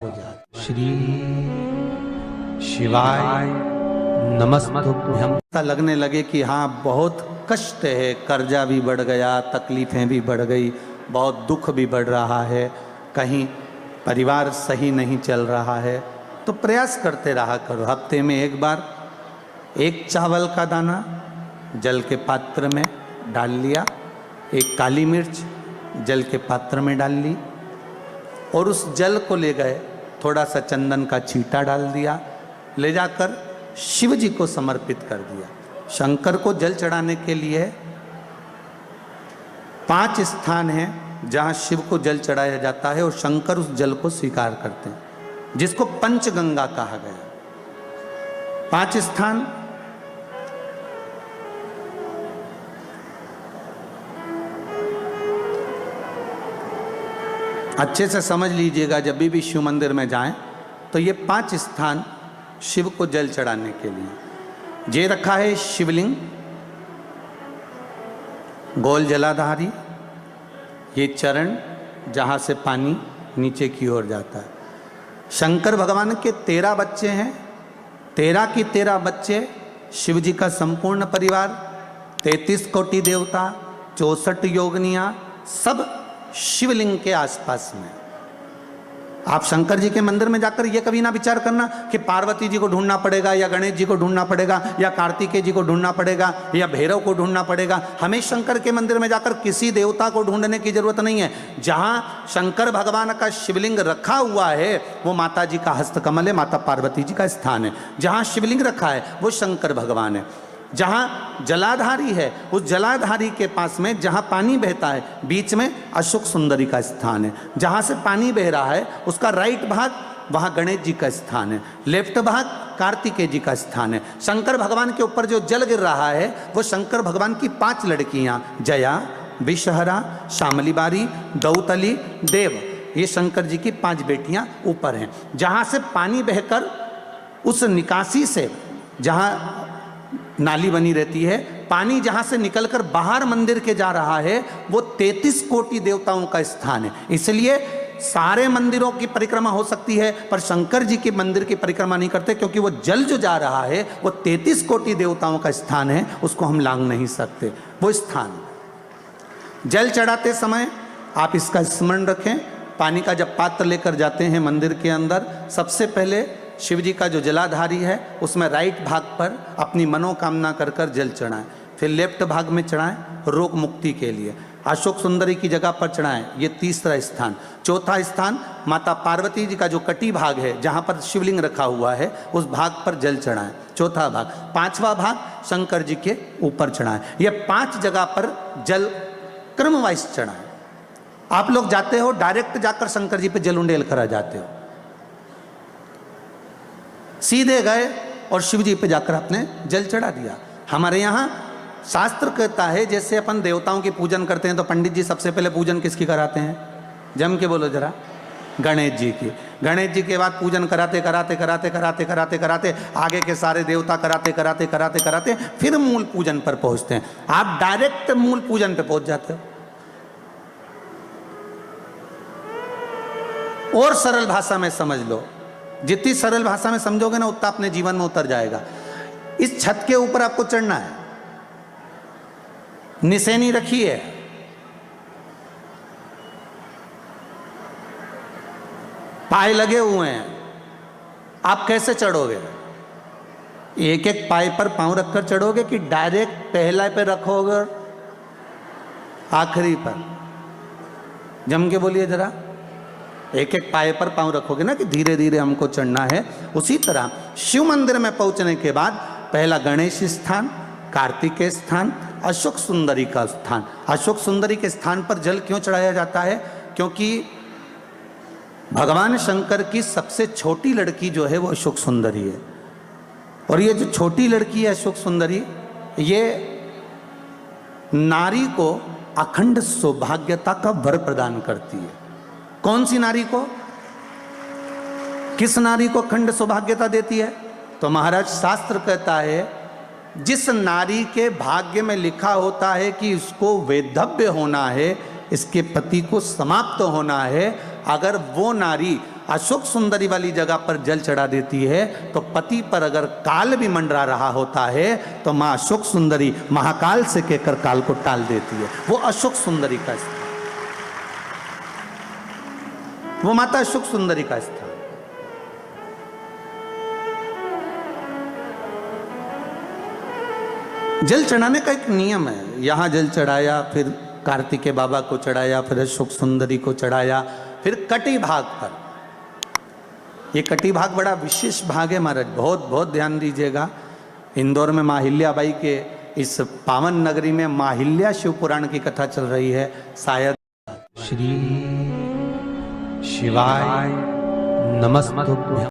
हो जाए। श्री शिवाय नमस्तुभ्यम। ऐसा लगने लगे कि हाँ बहुत कष्ट है, कर्जा भी बढ़ गया, तकलीफें भी बढ़ गई, बहुत दुख भी बढ़ रहा है, कहीं परिवार सही नहीं चल रहा है, तो प्रयास करते रहा करो। हफ्ते में एक बार एक चावल का दाना जल के पात्र में डाल लिया, एक काली मिर्च जल के पात्र में डाल ली और उस जल को ले गए, थोड़ा सा चंदन का छींटा डाल दिया, ले जाकर शिव जी को समर्पित कर दिया। शंकर को जल चढ़ाने के लिए 5 स्थान हैं जहाँ शिव को जल चढ़ाया जाता है और शंकर उस जल को स्वीकार करते हैं, जिसको पंचगंगा कहा गया। 5 स्थान अच्छे से समझ लीजिएगा। जब भी शिव मंदिर में जाएं तो ये 5 स्थान शिव को जल चढ़ाने के लिए ये रखा है। शिवलिंग, गोल जलाधारी, ये चरण जहाँ से पानी नीचे की ओर जाता है। शंकर भगवान के 13 बच्चे हैं, 13 की 13 बच्चे, शिव जी का संपूर्ण परिवार, 33 कोटि देवता, 64 योगनियाँ, सब शिवलिंग के आसपास में। आप शंकर जी के मंदिर में जाकर ये कभी ना विचार करना कि पार्वती जी को ढूंढना पड़ेगा या गणेश जी को ढूंढना पड़ेगा या कार्तिकेय जी को ढूंढना पड़ेगा या भैरव को ढूंढना पड़ेगा। हमें शंकर के मंदिर में जाकर किसी देवता को ढूंढने की जरूरत नहीं है। जहाँ शंकर भगवान का शिवलिंग रखा हुआ है वो माता जी का हस्तकमल है, माता पार्वती जी का स्थान है। जहाँ शिवलिंग रखा है वो शंकर भगवान है। जहाँ जलाधारी है उस जलाधारी के पास में जहाँ पानी बहता है बीच में अशोक सुंदरी का स्थान है। जहाँ से पानी बह रहा है उसका राइट भाग वहाँ गणेश जी का स्थान है, लेफ्ट भाग कार्तिकेय जी का स्थान है। शंकर भगवान के ऊपर जो जल गिर रहा है वो शंकर भगवान की 5 लड़कियाँ जया, विषहरा, शामली बारी, दौतली, देव, ये शंकर जी की 5 बेटियाँ ऊपर हैं। जहाँ से पानी बहकर उस निकासी से, जहाँ नाली बनी रहती है, पानी जहां से निकलकर बाहर मंदिर के जा रहा है वो 33 कोटि देवताओं का स्थान है। इसलिए सारे मंदिरों की परिक्रमा हो सकती है पर शंकर जी के मंदिर की परिक्रमा नहीं करते, क्योंकि वो जल जो जा रहा है वो 33 कोटि देवताओं का स्थान है, उसको हम लांघ नहीं सकते। वो स्थान जल चढ़ाते समय आप इसका स्मरण रखें। पानी का जब पात्र लेकर जाते हैं मंदिर के अंदर, सबसे पहले शिव जी का जो जलाधारी है उसमें राइट भाग पर अपनी मनोकामना कर कर जल चढ़ाएं, फिर लेफ्ट भाग में चढ़ाएं रोग मुक्ति के लिए। अशोक सुंदरी की जगह पर चढ़ाएं, ये 3रा स्थान। 4था स्थान माता पार्वती जी का जो कटी भाग है जहाँ पर शिवलिंग रखा हुआ है उस भाग पर जल चढ़ाएं, 4था भाग। 5वां भाग शंकर जी के ऊपर चढ़ाएं। ये 5 जगह पर जल क्रम वाइज चढ़ाएं। आप लोग जाते हो डायरेक्ट जाकर शंकर जी पे जल उंडेल करा जाते हो, सीधे गए और शिव जी पे जाकर आपने जल चढ़ा दिया। हमारे यहाँ शास्त्र कहता है जैसे अपन देवताओं की पूजन करते हैं तो पंडित जी सबसे पहले पूजन किसकी कराते हैं? जम के बोलो जरा, गणेश जी की। गणेश जी के बाद पूजन कराते कराते कराते कराते कराते कराते आगे के सारे देवता कराते कराते कराते कराते फिर मूल पूजन पर पहुंचते हैं। आप डायरेक्ट मूल पूजन पे पहुंच जाते हो। और सरल भाषा में समझ लो, जितनी सरल भाषा में समझोगे ना उतना अपने जीवन में उतर जाएगा। इस छत के ऊपर आपको चढ़ना है, निशानी रखी है, पाए लगे हुए हैं, आप कैसे चढ़ोगे? एक एक पाए पर पांव रखकर चढ़ोगे कि डायरेक्ट पहला पे रखोगे आखिरी पर? जम के बोलिए जरा, एक एक पाए पर पांव रखोगे ना कि धीरे धीरे हमको चढ़ना है। उसी तरह शिव मंदिर में पहुंचने के बाद पहला गणेश स्थान, कार्तिकेय स्थान, अशोक सुंदरी का स्थान। अशोक सुंदरी के स्थान पर जल क्यों चढ़ाया जाता है? क्योंकि भगवान शंकर की सबसे छोटी लड़की जो है वो अशोक सुंदरी है। और ये जो छोटी लड़की है अशोक सुंदरी, ये नारी को अखंड सौभाग्यता का वर प्रदान करती है। कौन सी नारी को? किस नारी को अखंड सौभाग्यता देती है? तो महाराज शास्त्र कहता है जिस नारी के भाग्य में लिखा होता है कि इसको वैधव्य होना है, इसके पति को समाप्त होना है, अगर वो नारी अशोक सुंदरी वाली जगह पर जल चढ़ा देती है तो पति पर अगर काल भी मंडरा रहा होता है तो माँ अशोक सुंदरी महाकाल से कहकर काल को टाल देती है। वो अशोक सुंदरी का स्थान, वो माता अशोक सुंदरी का स्थान। जल चढ़ाने का एक नियम है। यहां जल चढ़ाया, फिर कार्तिकेय बाबा को चढ़ाया, फिर अशोक सुंदरी को चढ़ाया, फिर कटी भाग पर। ये कटी भाग बड़ा विशेष भाग है महाराज, बहुत बहुत ध्यान दीजिएगा। इंदौर में माहिल्याबाई के इस पावन नगरी में माहिल्या शिव पुराण की कथा चल रही है। शायद श्री शिवाय नमस्तुभ्यं।